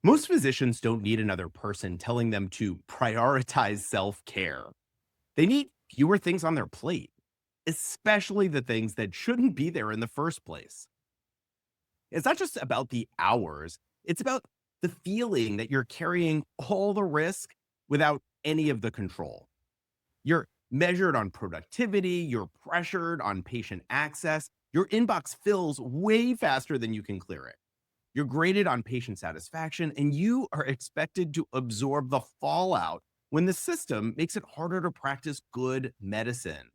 Most physicians don't need another person telling them to prioritize self care. They need fewer things on their plate, especially the things that shouldn't be there in the first place. It's not just about the hours, it's about the feeling that you're carrying all the risk without any of the control. You're measured on productivity, you're pressured on patient access, your inbox fills way faster than you can clear it. You're graded on patient satisfaction, and you are expected to absorb the fallout when the system makes it harder to practice good medicine.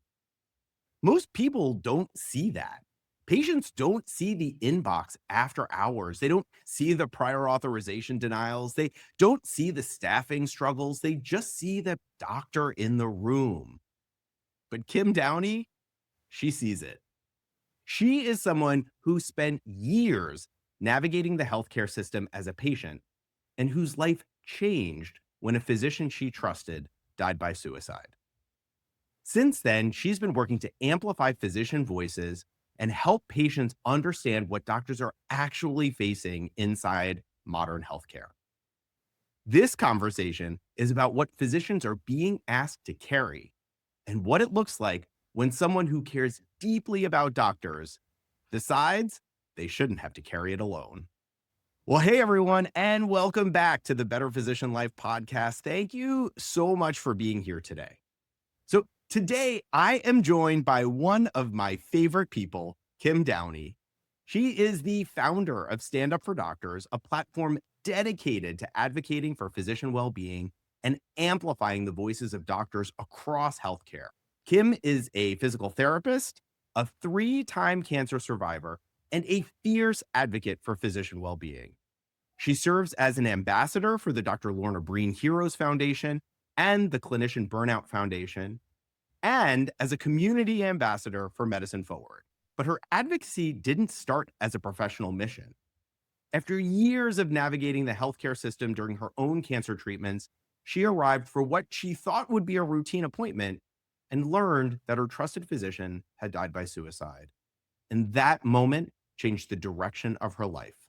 Most people don't see that. Patients don't see the inbox after hours. They don't see the prior authorization denials. They don't see the staffing struggles. They just see the doctor in the room. But Kim Downey, she sees it. She is someone who spent years navigating the healthcare system as a patient and whose life changed when a physician she trusted died by suicide. Since then, she's been working to amplify physician voices and help patients understand what doctors are actually facing inside modern healthcare. This conversation is about what physicians are being asked to carry and what it looks like when someone who cares deeply about doctors decides they shouldn't have to carry it alone. Well, hey, everyone, and welcome back to the Better Physician Life podcast. Thank you so much for being here today. So, today I am joined by one of my favorite people, Kim Downey. She is the founder of Stand Up for Doctors, a platform dedicated to advocating for physician well being and amplifying the voices of doctors across healthcare. Kim is a physical therapist, a 3-time cancer survivor, and a fierce advocate for physician well being. She serves as an ambassador for the Dr. Lorna Breen Heroes Foundation and the Clinician Burnout Foundation, and as a community ambassador for Medicine Forward. But her advocacy didn't start as a professional mission. After years of navigating the healthcare system during her own cancer treatments, she arrived for what she thought would be a routine appointment and learned that her trusted physician had died by suicide. And that moment changed the direction of her life.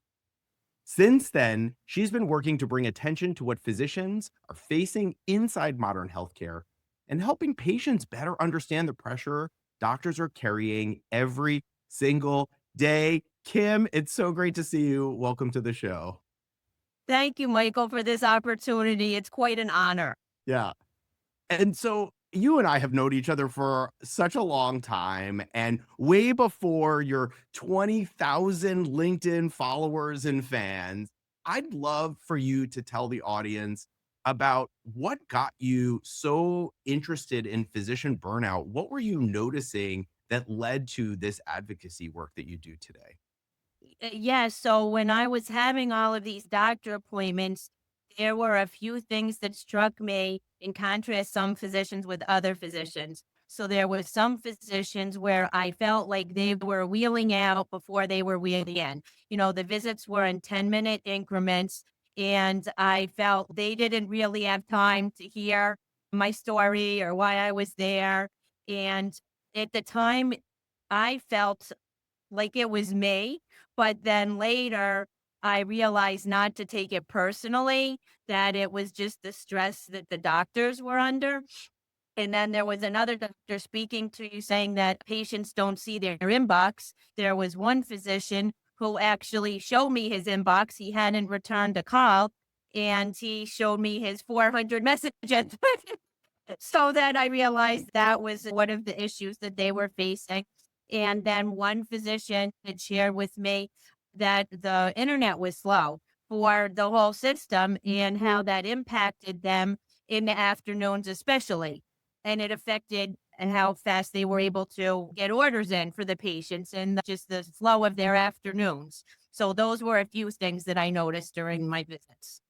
Since then, she's been working to bring attention to what physicians are facing inside modern healthcare and helping patients better understand the pressure doctors are carrying every single day. Kim, it's so great to see you. Welcome to the show. Thank you, Michael, for this opportunity. It's quite an honor. Yeah. And so you and I have known each other for such a long time, and way before your 20,000 LinkedIn followers and fans, I'd love for you to tell the audience about what got you so interested in physician burnout. What were you noticing that led to this advocacy work that you do today? Yes, so when I was having all of these doctor appointments, there were a few things that struck me in contrast some physicians with other physicians. So there were some physicians where I felt like they were wheeling out before they were wheeling in. The visits were in 10-minute increments, and I felt they didn't really have time to hear my story or why I was there. And at the time, I felt like it was me, but then later I realized not to take it personally, that it was just the stress that the doctors were under. And then there was another doctor speaking to you saying that patients don't see their inbox. There was one physician who actually showed me his inbox. He hadn't returned a call and he showed me his 400 messages. So then I realized that was one of the issues that they were facing. And then one physician had shared with me that the internet was slow for the whole system and how that impacted them in the afternoons, especially. And it affected and how fast they were able to get orders in for the patients and just the flow of their afternoons. So those were a few things that I noticed during my visits.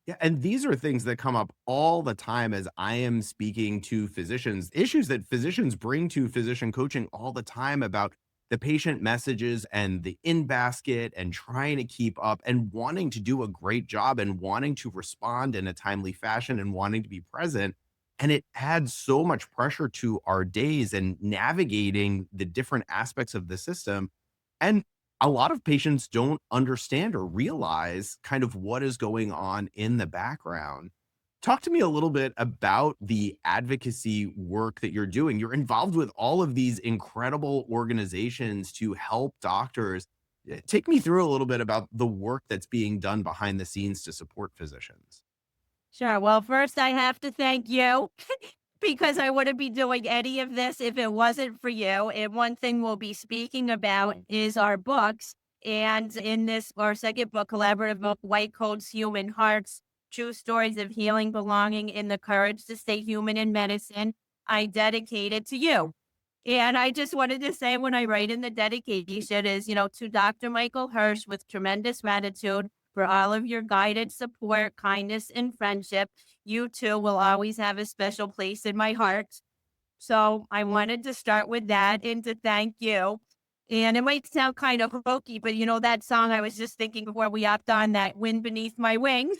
Yeah, and these are things that come up all the time as I am speaking to physicians, issues that physicians bring to physician coaching all the time about the patient messages and the in basket and trying to keep up and wanting to do a great job and wanting to respond in a timely fashion and wanting to be present. And it adds so much pressure to our days and navigating the different aspects of the system. And a lot of patients don't understand or realize kind of what is going on in the background. Talk to me a little bit about the advocacy work that you're doing. You're involved with all of these incredible organizations to help doctors. Take me through a little bit about the work that's being done behind the scenes to support physicians. Sure. Well, first I have to thank you because I wouldn't be doing any of this if it wasn't for you. And one thing we'll be speaking about is our books. And in this, our second book, collaborative book, White Coat's Human Hearts, True Stories of Healing, Belonging, and the Courage to Stay Human in Medicine, I dedicate it to you. And I just wanted to say when I write in the dedication is, to Dr. Michael Hersh, with tremendous gratitude for all of your guided support, kindness, and friendship. You too will always have a special place in my heart. So I wanted to start with that and to thank you. And it might sound kind of hokey, but that song I was just thinking before we hopped on, that Wind Beneath My Wings.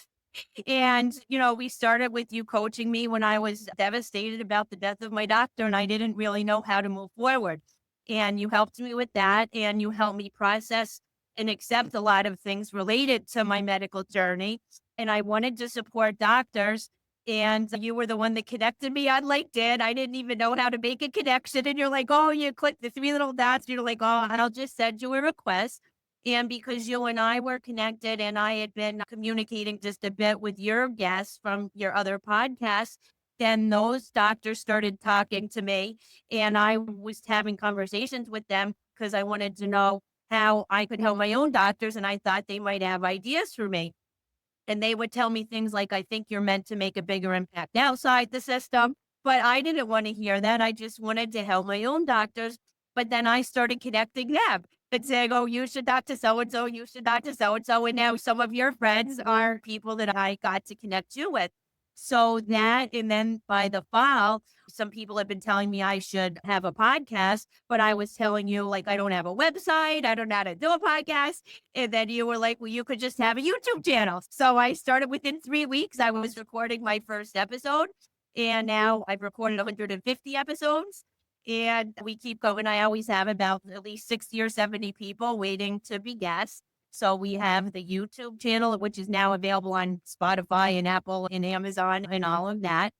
And, we started with you coaching me when I was devastated about the death of my doctor and I didn't really know how to move forward. And you helped me with that and you helped me process and accept a lot of things related to my medical journey. And I wanted to support doctors. And you were the one that connected me on LinkedIn. I didn't even know how to make a connection. And you're like, oh, you click the three little dots. You're like, oh, I'll just send you a request. And because you and I were connected and I had been communicating just a bit with your guests from your other podcasts, then those doctors started talking to me and I was having conversations with them because I wanted to know how I could help my own doctors and I thought they might have ideas for me. And they would tell me things like, I think you're meant to make a bigger impact outside the system. But I didn't want to hear that. I just wanted to help my own doctors. But then I started connecting them and saying, oh, you should talk to so and so, you should talk to so and so. And now some of your friends are people that I got to connect you with. So that, and then by the fall, some people have been telling me I should have a podcast, but I was telling you, like, I don't have a website, I don't know how to do a podcast. And then you were like, well, you could just have a YouTube channel. So I started within 3 weeks. I was recording my first episode, and now I've recorded 150 episodes. And we keep going. I always have about at least 60 or 70 people waiting to be guests. So we have the YouTube channel, which is now available on Spotify and Apple and Amazon and all of that.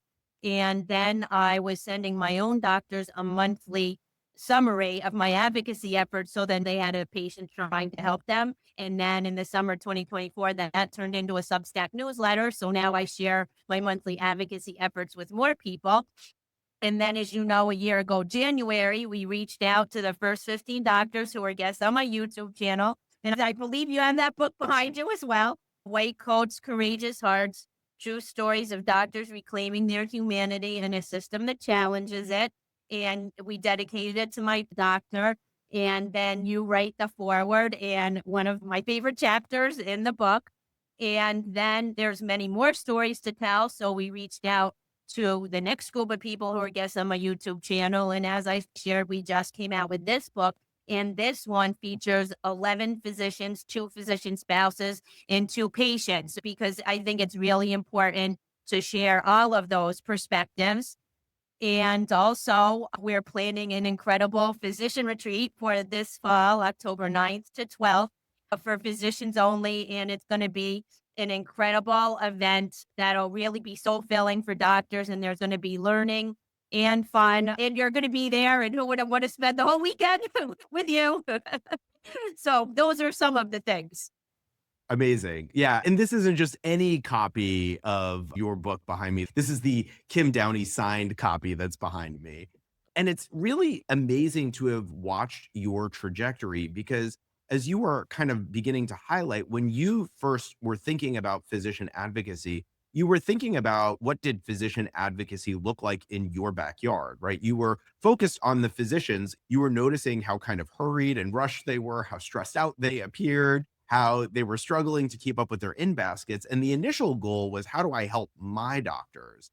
And then I was sending my own doctors a monthly summary of my advocacy efforts. So then they had a patient trying to help them. And then in the summer 2024, that turned into a Substack newsletter. So now I share my monthly advocacy efforts with more people. And then, as you know, a year ago, January, we reached out to the first 15 doctors who were guests on my YouTube channel. And I believe you have that book behind you as well. White Coats, Courageous Hearts, True Stories of Doctors Reclaiming Their Humanity in a System That Challenges It. And we dedicated it to my doctor. And then you write the foreword and one of my favorite chapters in the book. And then there's many more stories to tell. So we reached out to the next group of people who are guests on my YouTube channel. And as I shared, we just came out with this book. And this one features 11 physicians, 2 physician spouses, and 2 patients, because I think it's really important to share all of those perspectives. And also, we're planning an incredible physician retreat for this fall, October 9th to 12th, for physicians only. And it's going to be an incredible event that'll really be so filling for doctors. And there's going to be learning and fun. And you're going to be there. And who wouldn't want to spend the whole weekend with you? So, those are some of the things. Amazing. Yeah. And this isn't just any copy of your book behind me. This is the Kim Downey signed copy that's behind me. And it's really amazing to have watched your trajectory because, as you were kind of beginning to highlight, when you first were thinking about physician advocacy, you were thinking about what did physician advocacy look like in your backyard, right? You were focused on the physicians. You were noticing how kind of hurried and rushed they were, how stressed out they appeared, how they were struggling to keep up with their in baskets. And the initial goal was, how do I help my doctors?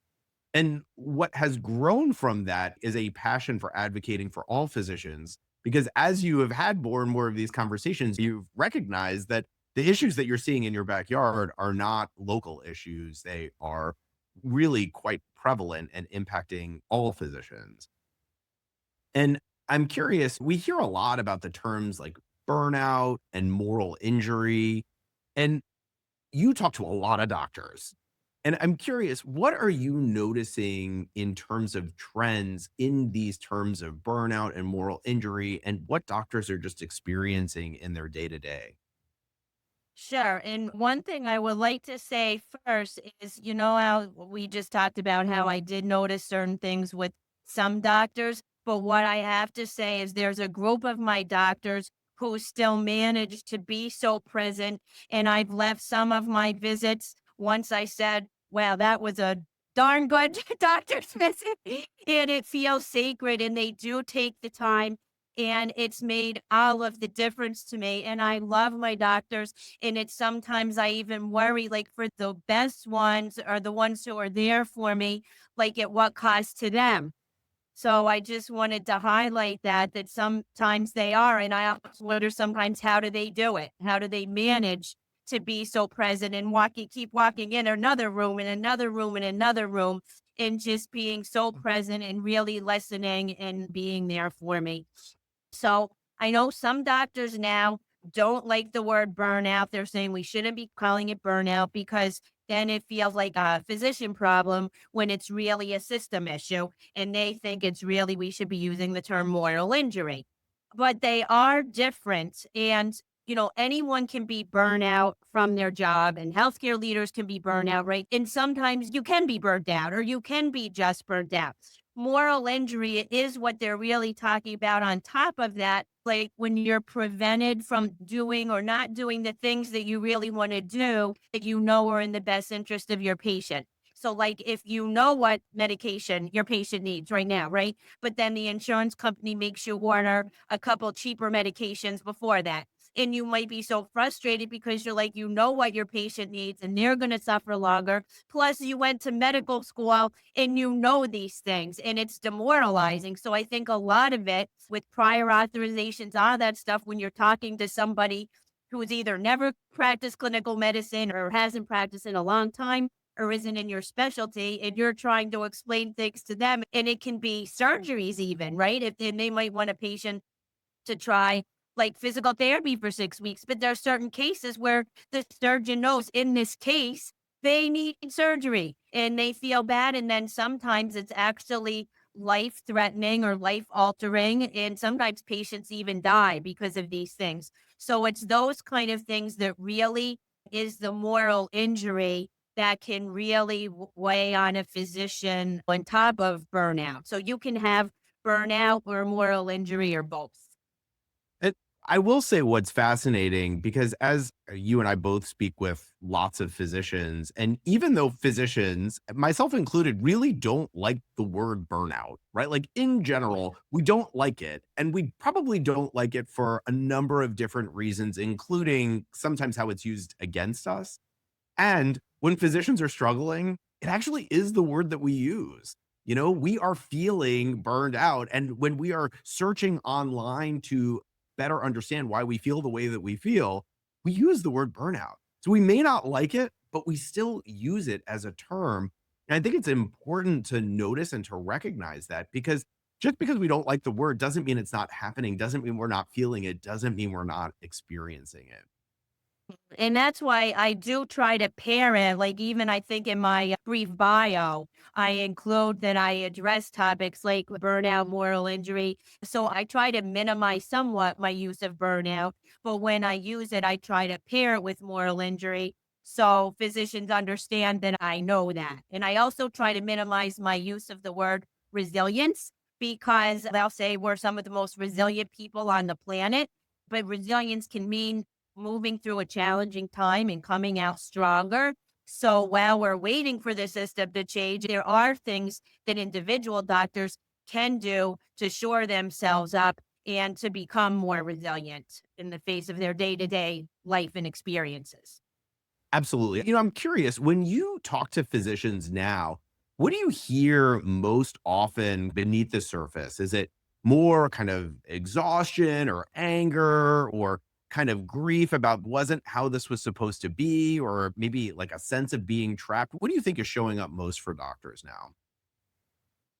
And what has grown from that is a passion for advocating for all physicians. Because as you have had more and more of these conversations, you've recognized that the issues that you're seeing in your backyard are not local issues. They are really quite prevalent and impacting all physicians. And I'm curious, we hear a lot about the terms like burnout and moral injury. And you talk to a lot of doctors. And I'm curious, what are you noticing in terms of trends in these terms of burnout and moral injury, and what doctors are just experiencing in their day to day? Sure. And one thing I would like to say first is, how we just talked about how I did notice certain things with some doctors. But what I have to say is there's a group of my doctors who still manage to be so present. And I've left some of my visits once I said, well, that was a darn good doctor's visit. And it feels sacred. And they do take the time. And it's made all of the difference to me. And I love my doctors, and it's sometimes I even worry, like, for the best ones are the ones who are there for me, like, at what cost to them. So I just wanted to highlight that sometimes they are, and I always wonder sometimes, how do they do it? How do they manage to be so present and keep walking in another room and another room and another room, and just being so present and really listening and being there for me. So I know some doctors now don't like the word burnout. They're saying we shouldn't be calling it burnout because then it feels like a physician problem when it's really a system issue. And they think it's really, we should be using the term moral injury. But they are different. And, anyone can be burnout from their job, and healthcare leaders can be burnout, right? And sometimes you can be burnt out, or you can be just burnt out. Moral injury is what they're really talking about on top of that, like when you're prevented from doing or not doing the things that you really want to do that are in the best interest of your patient. So, like, if you know what medication your patient needs right now, right? But then the insurance company makes you order a couple cheaper medications before that. And you might be so frustrated because you're like, what your patient needs and they're going to suffer longer. Plus, you went to medical school and these things, and it's demoralizing. So I think a lot of it with prior authorizations, all that stuff, when you're talking to somebody who's either never practiced clinical medicine or hasn't practiced in a long time or isn't in your specialty, and you're trying to explain things to them, and it can be surgeries even, right? If and they might want a patient to try like physical therapy for 6 weeks, but there are certain cases where the surgeon knows in this case they need surgery and they feel bad. And then sometimes it's actually life threatening or life altering. And sometimes patients even die because of these things. So it's those kind of things that really is the moral injury that can really weigh on a physician on top of burnout. So you can have burnout or moral injury or both. It I will say what's fascinating because as you and I both speak with lots of physicians, and even though physicians, myself included, really don't like the word burnout, right? Like in general, we don't like it. And we probably don't like it for a number of different reasons, including sometimes how it's used against us. And when physicians are struggling, it actually is the word that we use. We are feeling burned out. And when we are searching online to better understand why we feel the way that we feel, we use the word burnout. So we may not like it, but we still use it as a term. And I think it's important to notice and to recognize that because just because we don't like the word doesn't mean it's not happening, doesn't mean we're not feeling it, doesn't mean we're not experiencing it. And that's why I do try to pair it. Like, even I think in my brief bio, I include that I address topics like burnout, moral injury. So I try to minimize somewhat my use of burnout. But when I use it, I try to pair it with moral injury. So physicians understand that I know that. And I also try to minimize my use of the word resilience because they'll say we're some of the most resilient people on the planet. But resilience can mean moving through a challenging time and coming out stronger. So while we're waiting for the system to change, there are things that individual doctors can do to shore themselves up and to become more resilient in the face of their day to day life and experiences. Absolutely. I'm curious, when you talk to physicians now, what do you hear most often beneath the surface? Is it more kind of exhaustion or anger or kind of grief about wasn't how this was supposed to be, or maybe like a sense of being trapped? What do you think is showing up most for doctors now?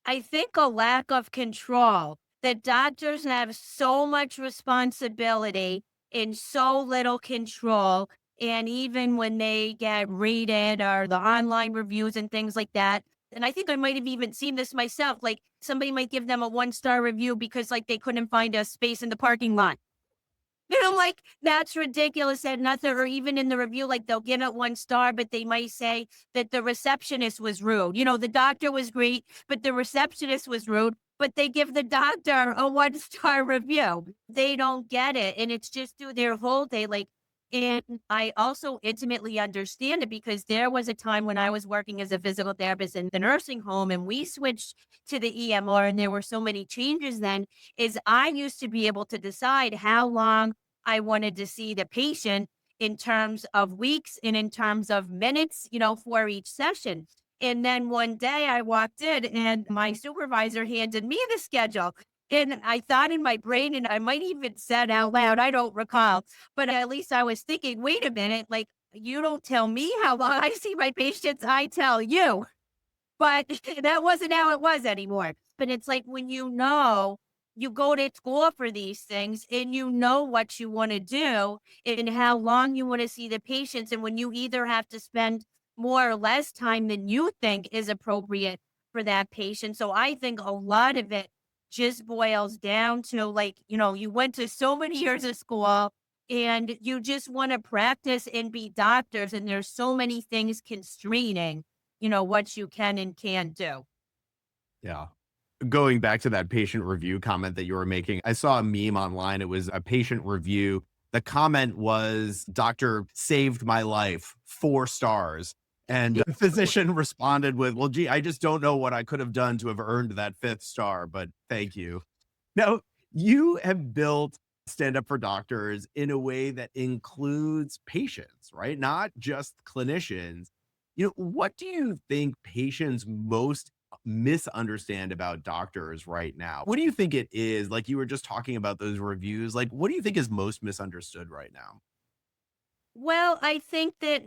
I think a lack of control, that doctors have so much responsibility in so little control. And even when they get rated or the online reviews and things like that, and I think I might have even seen this myself, like somebody might give them a 1-star review because like they couldn't find a space in the parking lot. And I'm like, that's ridiculous and nothing. Or even in the review, like they'll give it 1 star, but they might say that the receptionist was rude. The doctor was great, but the receptionist was rude. But they give the doctor a 1-star review. They don't get it. And it's just through their whole day. And I also intimately understand it because there was a time when I was working as a physical therapist in the nursing home and we switched to the EMR and there were so many changes then is I used to be able to decide how long I wanted to see the patient in terms of weeks and in terms of minutes, for each session. And then one day I walked in and my supervisor handed me the schedule. And I thought in my brain, and I might even said out loud, I don't recall, but at least I was thinking, wait a minute, like you don't tell me how long I see my patients, I tell you. But that wasn't how it was anymore. But it's like when you go to school for these things and you know what you want to do and how long you want to see the patients. And when you either have to spend more or less time than you think is appropriate for that patient. So I think a lot of it just boils down to like, you went to so many years of school and you just want to practice and be doctors. And there's so many things constraining what you can and can't do. Yeah. Going back to that patient review comment that you were making, I saw a meme online. It was a patient review. The comment was, "Doctor saved my life, 4 stars." And the physician responded with, "Well, gee, I just don't know what I could have done to have earned that fifth star, but thank you." Now, you have built Stand Up for Doctors in a way that includes patients, right? Not just clinicians. What do you think patients most misunderstand about doctors right now? What do you think it is? Like you were just talking about those reviews. Like, what do you think is most misunderstood right now? Well, I think that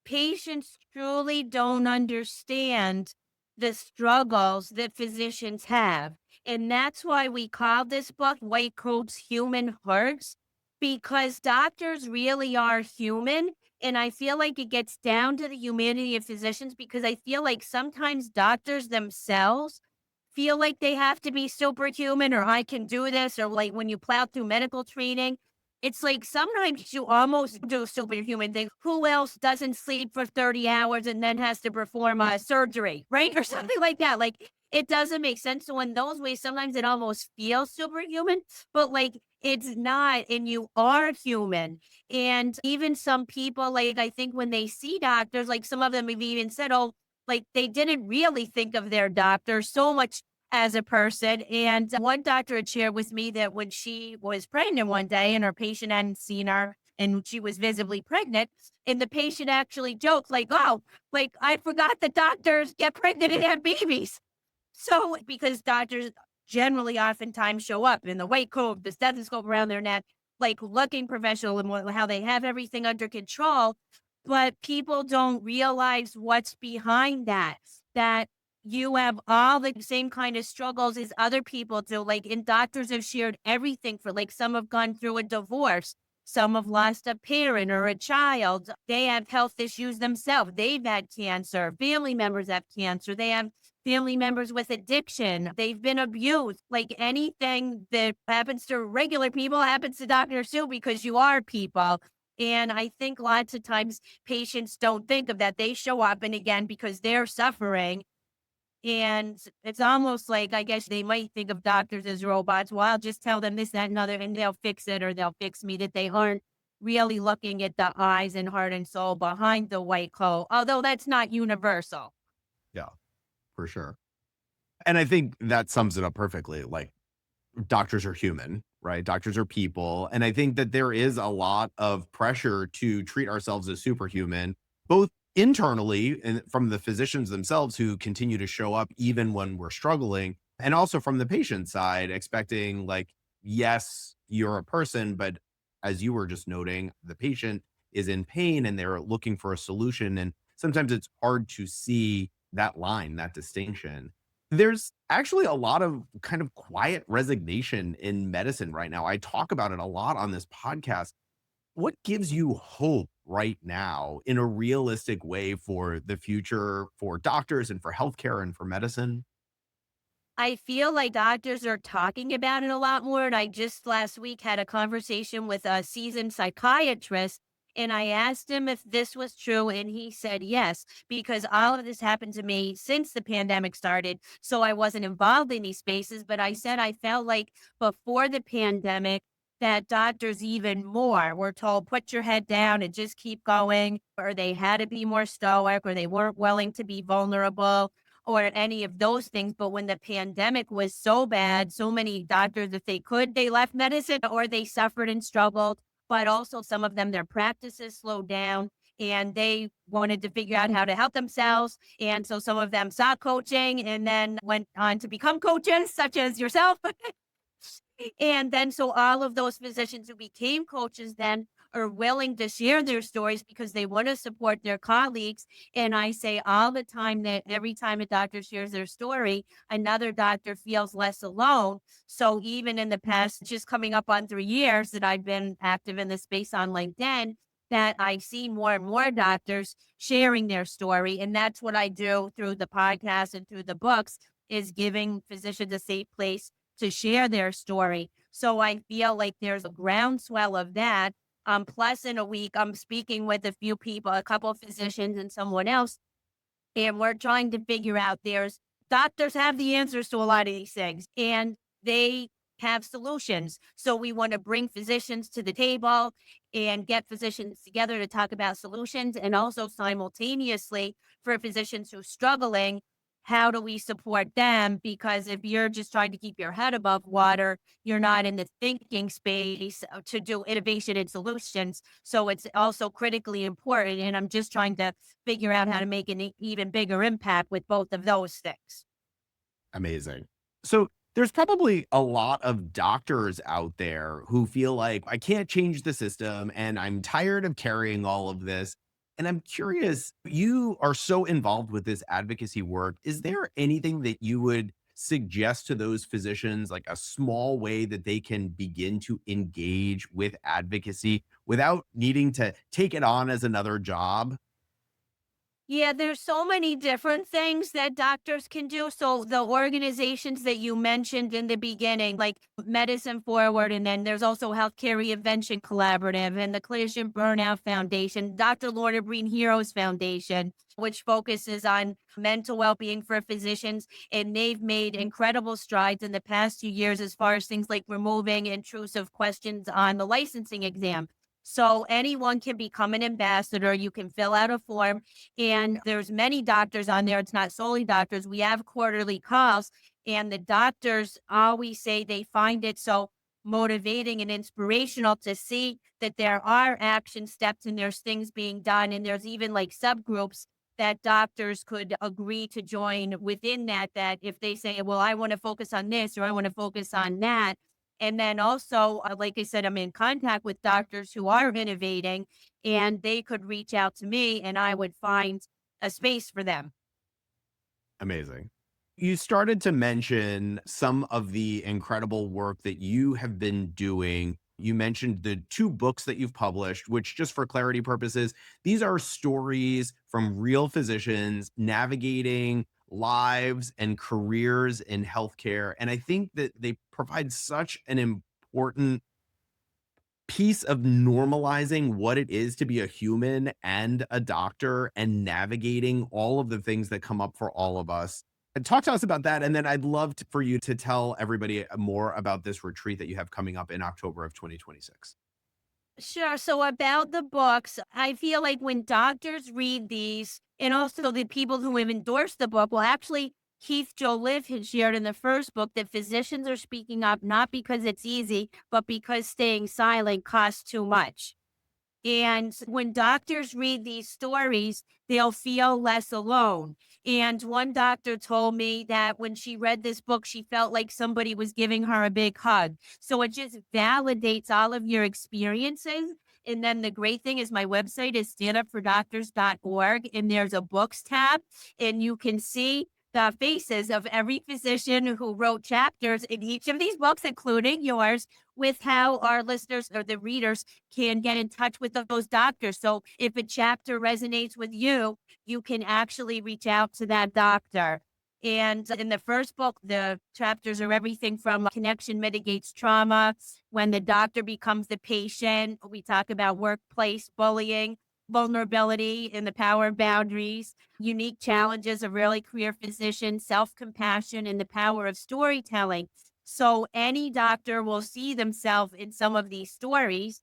patients truly don't understand the struggles that physicians have. And that's why we call this book White Coat's Human Hurts, because doctors really are human. And I feel like it gets down to the humanity of physicians because I feel like sometimes doctors themselves feel like they have to be superhuman or I can do this, or like when you plow through medical training, it's like sometimes you almost do superhuman things. Who else doesn't sleep for 30 hours and then has to perform a surgery, right? Or something like that. Like it doesn't make sense. So in those ways, sometimes it almost feels superhuman, but like it's not, and you are human. And even some people, like I think when they see doctors, like some of them have even said, oh, like they didn't really think of their doctor so much as a person. And one doctor had shared with me that when she was pregnant one day and her patient hadn't seen her and she was visibly pregnant, and the patient actually joked, like, oh, like I forgot that doctors get pregnant and have babies. So, because doctors generally oftentimes show up in the white coat, the stethoscope around their neck, like looking professional and how they have everything under control. But people don't realize what's behind that, that you have all the same kind of struggles as other people do. Like, and doctors have shared everything for, like, some have gone through a divorce. Some have lost a parent or a child. They have health issues themselves. They've had cancer. Family members have cancer. They have family members with addiction. They've been abused. Like anything that happens to regular people happens to doctors too, because you are people. And I think lots of times patients don't think of that. They show up and again, because they're suffering. And it's almost like, I guess they might think of doctors as robots. Well, I'll just tell them this, that, and other, and they'll fix it or they'll fix me, that they aren't really looking at the eyes and heart and soul behind the white coat, although that's not universal. Yeah, for sure. And I think that sums it up perfectly. Like, doctors are human, right? Doctors are people. And I think that there is a lot of pressure to treat ourselves as superhuman, both internally and from the physicians themselves who continue to show up even when we're struggling, and also from the patient side, expecting, like, yes, you're a person, but as you were just noting, the patient is in pain and they're looking for a solution. And sometimes it's hard to see that line, that distinction. There's actually a lot of kind of quiet resignation in medicine right now. I talk about it a lot on this podcast. What gives you hope right now in a realistic way for the future for doctors and for healthcare and for medicine? I feel like doctors are talking about it a lot more. And I just last week had a conversation with a seasoned psychiatrist, and I asked him if this was true. And he said yes, because all of this happened to me since the pandemic started. So I wasn't involved in these spaces. But I said I felt like before the pandemic, that doctors even more were told, put your head down and just keep going, or they had to be more stoic, or they weren't willing to be vulnerable or any of those things. But when the pandemic was so bad, so many doctors, if they could, they left medicine or they suffered and struggled. But also, some of them, their practices slowed down and they wanted to figure out how to help themselves. And so some of them saw coaching and then went on to become coaches, such as yourself. And then so all of those physicians who became coaches then are willing to share their stories because they want to support their colleagues. And I say all the time that every time a doctor shares their story, another doctor feels less alone. So even in the past, just coming up on 3 years that I've been active in this space on LinkedIn, that I see more and more doctors sharing their story. And that's what I do through the podcast and through the books is giving physicians a safe place to share their story. So I feel like there's a groundswell of that. Plus, in a week, I'm speaking with a few people, a couple of physicians and someone else, and we're trying to figure out there's doctors have the answers to a lot of these things, and they have solutions. So we want to bring physicians to the table and get physicians together to talk about solutions, and also simultaneously for physicians who are struggling, how do we support them? Because if you're just trying to keep your head above water, you're not in the thinking space to do innovation and solutions. So it's also critically important. And I'm just trying to figure out how to make an even bigger impact with both of those things. Amazing. So there's probably a lot of doctors out there who feel like I can't change the system and I'm tired of carrying all of this. And I'm curious, you are so involved with this advocacy work. Is there anything that you would suggest to those physicians, like a small way that they can begin to engage with advocacy without needing to take it on as another job? Yeah, there's so many different things that doctors can do. So the organizations that you mentioned in the beginning, like Medicine Forward, and then there's also Healthcare Reinvention Collaborative and the Clinician Burnout Foundation, Dr. Lorna Breen Heroes Foundation, which focuses on mental well-being for physicians. And they've made incredible strides in the past 2 years as far as things like removing intrusive questions on the licensing exam. So anyone can become an ambassador. You can fill out a form and there's many doctors on there. It's not solely doctors. We have quarterly calls, and the doctors always say they find it so motivating and inspirational to see that there are action steps and there's things being done. And there's even like subgroups that doctors could agree to join within that, that if they say, well, I want to focus on this or I want to focus on that. And then also, like I said, I'm in contact with doctors who are innovating and they could reach out to me and I would find a space for them. Amazing. You started to mention some of the incredible work that you have been doing. You mentioned the 2 books that you've published, which just for clarity purposes, these are stories from real physicians navigating lives and careers in healthcare, and I think that they provide such an important piece of normalizing what it is to be a human and a doctor and navigating all of the things that come up for all of us. And talk to us about that. And then I'd love for you to tell everybody more about this retreat that you have coming up in October of 2026. Sure. So about the books, I feel like when doctors read these, and also the people who have endorsed the book, well, actually, Keith Joliffe had shared in the first book that physicians are speaking up not because it's easy, but because staying silent costs too much. And when doctors read these stories, they'll feel less alone. And one doctor told me that when she read this book, she felt like somebody was giving her a big hug. So it just validates all of your experiences. And then the great thing is my website is standupfordoctors.org and there's a books tab and you can see the faces of every physician who wrote chapters in each of these books, including yours, with how our listeners or the readers can get in touch with those doctors. So if a chapter resonates with you, you can actually reach out to that doctor. And in the first book, the chapters are everything from connection mitigates trauma, when the doctor becomes the patient. We talk about workplace bullying, vulnerability, and the power of boundaries, unique challenges of really career physicians, self compassion, and the power of storytelling. So any doctor will see themselves in some of these stories.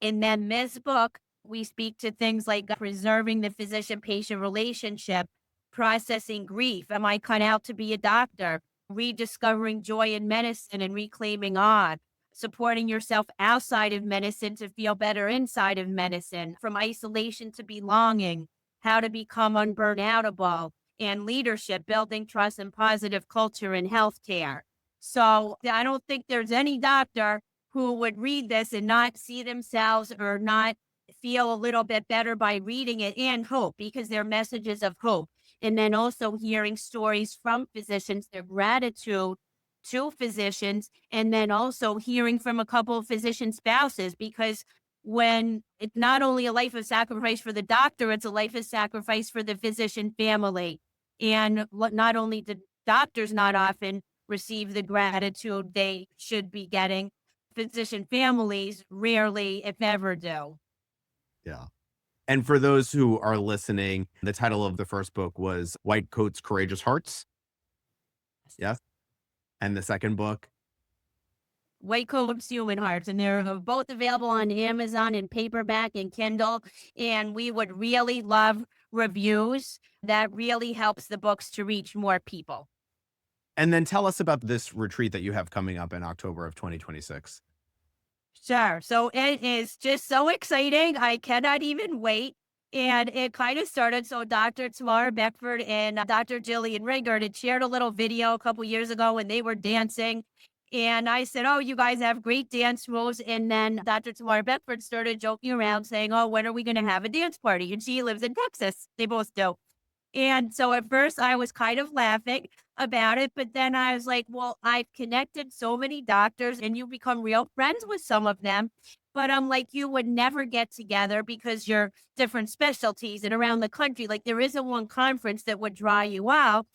In then this book, we speak to things like preserving the physician patient relationship, processing grief. Am I cut out to be a doctor? Rediscovering joy in medicine and reclaiming awe. Supporting yourself outside of medicine to feel better inside of medicine. From isolation to belonging. How to become unburnoutable. And leadership, building trust and positive culture in healthcare. So I don't think there's any doctor who would read this and not see themselves or not feel a little bit better by reading it, and hope, because they're messages of hope. And then also hearing stories from physicians, their gratitude to physicians, and then also hearing from a couple of physician spouses, because when it's not only a life of sacrifice for the doctor, it's a life of sacrifice for the physician family. And not only do doctors not often receive the gratitude they should be getting, physician families rarely, if ever, do. Yeah. And for those who are listening, the title of the first book was White Coats, Courageous Hearts. Yes. And the second book. White Coats, Human Hearts, and they're both available on Amazon in paperback and Kindle. And we would really love reviews. That really helps the books to reach more people. And then tell us about this retreat that you have coming up in October of 2026. Sure. So it is just so exciting. I cannot even wait. And it kind of started. So Dr. Tamara Beckford and Dr. Jillian Rigard had shared a little video a couple years ago when they were dancing. And I said, "Oh, you guys have great dance moves." And then Dr. Tamara Beckford started joking around saying, "Oh, when are we going to have a dance party?" And she lives in Texas. They both do. And so at first I was kind of laughing about it, but then I was like, well, I've connected so many doctors and you become real friends with some of them. But I'm like, you would never get together because you're different specialties and around the country. Like there isn't one conference that would draw you out.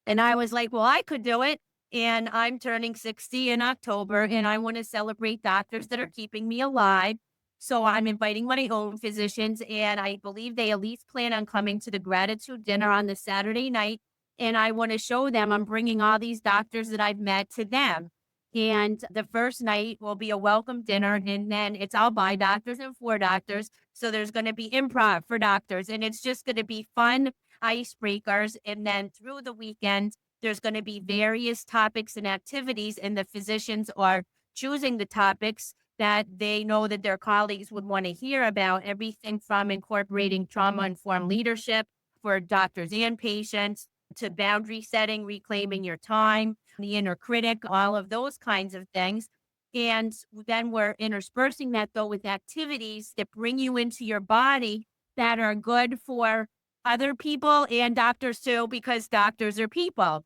And I was like, well, I could do it. And I'm turning 60 in October and I want to celebrate doctors that are keeping me alive. So I'm inviting my own physicians, and I believe they at least plan on coming to the gratitude dinner on the Saturday night. And I want to show them I'm bringing all these doctors that I've met to them. And the first night will be a welcome dinner, and then it's all by doctors and for doctors. So there's going to be improv for doctors, and it's just going to be fun icebreakers. And then through the weekend, there's going to be various topics and activities, and the physicians are choosing the topics that they know that their colleagues would want to hear about, everything from incorporating trauma-informed leadership for doctors and patients to boundary setting, reclaiming your time, the inner critic, all of those kinds of things. And then we're interspersing that though with activities that bring you into your body that are good for other people and doctors too, because doctors are people.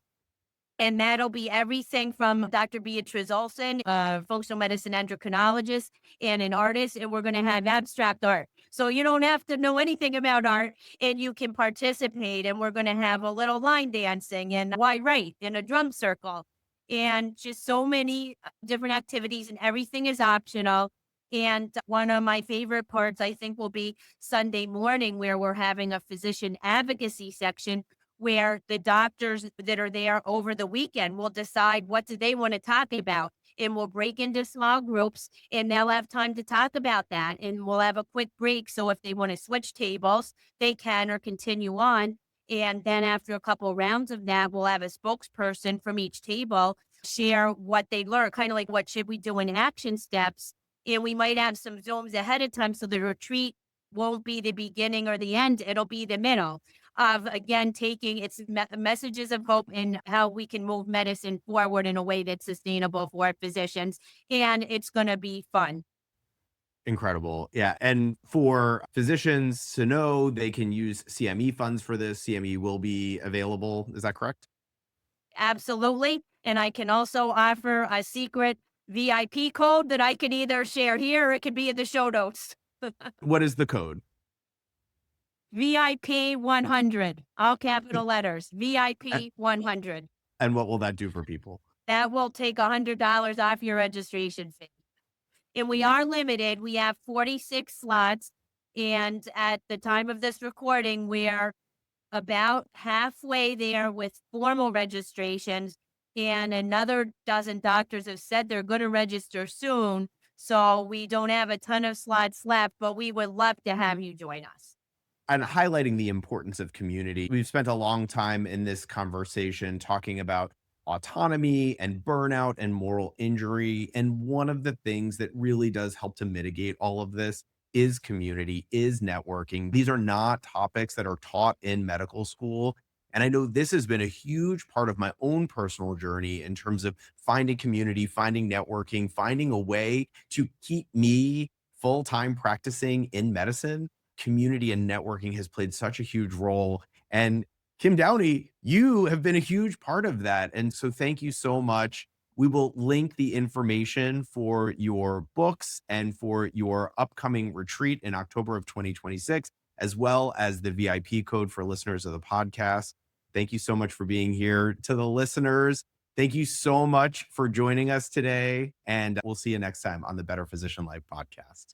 And that'll be everything from Dr. Beatrice Olson, a functional medicine endocrinologist and an artist, and we're going to have abstract art. So you don't have to know anything about art and you can participate. And we're going to have a little line dancing and why right in a drum circle and just so many different activities, and everything is optional. And one of my favorite parts, I think, will be Sunday morning, where we're having a physician advocacy section where the doctors that are there over the weekend will decide what do they want to talk about, and we'll break into small groups and they'll have time to talk about that, and we'll have a quick break, so if they want to switch tables they can or continue on. And then after a couple rounds of that, we'll have a spokesperson from each table share what they learned, kind of like what should we do in action steps. And we might have some zooms ahead of time, so the retreat won't be the beginning or the end, it'll be the middle of, again, taking its messages of hope and how we can move medicine forward in a way that's sustainable for physicians. And it's going to be fun. Incredible. Yeah. And for physicians to know they can use CME funds for this, CME will be available. Is that correct? Absolutely. And I can also offer a secret VIP code that I can either share here or it could be in the show notes. What is the code? VIP 100, all capital letters, A- VIP 100. And what will that do for people? That will take $100 off your registration fee. And we are limited. We have 46 slots. And at the time of this recording, we are about halfway there with formal registrations. And another dozen doctors have said they're going to register soon. So we don't have a ton of slots left, but we would love to have you join us. And highlighting the importance of community. We've spent a long time in this conversation talking about autonomy and burnout and moral injury. And one of the things that really does help to mitigate all of this is community, is networking. These are not topics that are taught in medical school. And I know this has been a huge part of my own personal journey in terms of finding community, finding networking, finding a way to keep me full time practicing in medicine. Community and networking has played such a huge role. And Kim Downey, you have been a huge part of that. And so thank you so much. We will link the information for your books and for your upcoming retreat in October of 2026, as well as the VIP code for listeners of the podcast. Thank you so much for being here. To the listeners, thank you so much for joining us today. And we'll see you next time on the Better Physician Life podcast.